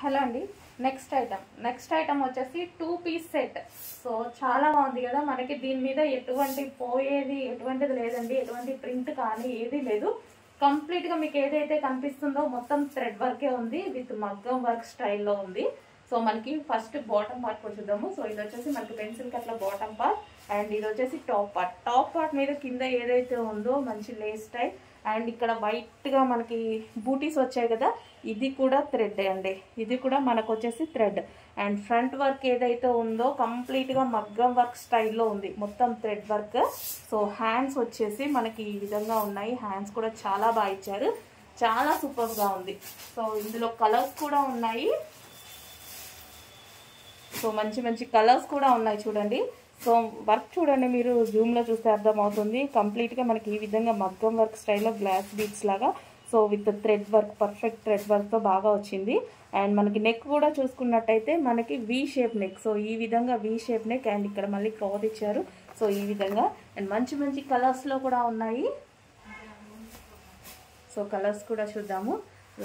Hello అండి. Next item వచ్చేసి 2 piece set. So చాలా బాగుంది కదా. మనకి దీని మీద ఎటువంటిది లేదండి, ఎటువంటి ప్రింట్ కానీ ఏది లేదు. కంప్లీట్గా మీకు ఏదైతే కనిపిస్తుందో మొత్తం థ్రెడ్ వర్కే ఉంది, విత్ మగ్గం వర్క్ స్టైల్లో ఉంది. సో మనకి ఫస్ట్ బాటమ్ పార్ట్ కూడా చూద్దాము. సో ఇది వచ్చేసి మనకి pencil Katla bottom part, and ఇది వచ్చేసి టాప్ పార్ట్ మీద కింద ఏదైతే ఉందో మంచి లేస్ స్టైల్, అండ్ ఇక్కడ వైట్గా మనకి బూటీస్ వచ్చాయి కదా, ఇది కూడా థ్రెడ్ అండి. ఇది కూడా మనకు వచ్చేసి థ్రెడ్, అండ్ ఫ్రంట్ వర్క్ ఏదైతే ఉందో కంప్లీట్గా మగ్గం వర్క్ స్టైల్లో ఉంది, మొత్తం థ్రెడ్ వర్క్. సో హ్యాండ్స్ వచ్చేసి మనకి ఈ విధంగా ఉన్నాయి. హ్యాండ్స్ కూడా చాలా బాగా ఇచ్చారు, చాలా సూపర్గా ఉంది. సో ఇందులో కలర్స్ కూడా ఉన్నాయి. సో మంచి మంచి కలర్స్ కూడా ఉన్నాయి చూడండి. సో వర్క్ చూడండి, మీరు జూమ్లో చూస్తే అర్థమవుతుంది. కంప్లీట్గా మనకి ఈ విధంగా మగ్గం వర్క్ స్టైల్లో గ్లాస్ బీడ్స్ లాగా, so with thread work, perfect thread వర్క్తో బాగా వచ్చింది. అండ్ మనకి నెక్ కూడా చూసుకున్నట్టయితే మనకి వీ షేప్ నెక్. సో ఈ విధంగా వీ షేప్ నెక్, అండ్ ఇక్కడ మళ్ళీ క్లాత్ ఇచ్చారు. సో ఈ విధంగా, అండ్ మంచి మంచి కలర్స్లో కూడా ఉన్నాయి. సో కలర్స్ కూడా చూద్దాము.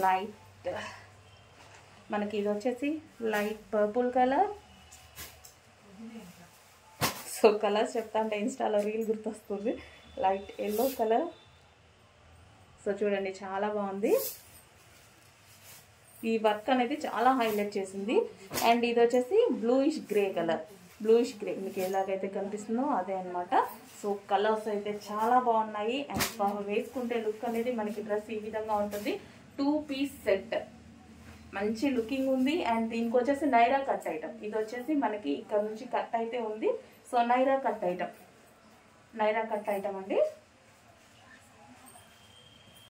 లైట్ మనకి ఇది వచ్చేసి light purple colour. So colours చెప్తా అంటే ఇన్స్టాలో రీల్ గుర్తొస్తుంది. Light yellow colour. సో చూడండి చాలా బాగుంది. ఈ వర్క్ అనేది చాలా హైలైట్ చేసింది. అండ్ ఇది వచ్చేసి bluish grey colour. Bluish grey మీకు ఎలాగైతే కనిపిస్తుందో అదే అనమాట. సో కలర్స్ అయితే చాలా బాగున్నాయి, అండ్ వేసుకుంటే లుక్ అనేది మనకి డ్రెస్ ఈ విధంగా ఉంటుంది. 2 పీస్ సెట్, మంచి లుకింగ్ ఉంది. అండ్ దీనికి వచ్చేసి నైరా కట్ ఐటమ్. ఇది వచ్చేసి మనకి ఇక్కడ నుంచి కట్ అయితే ఉంది. సో నైరా కట్ ఐటమ్ అండి.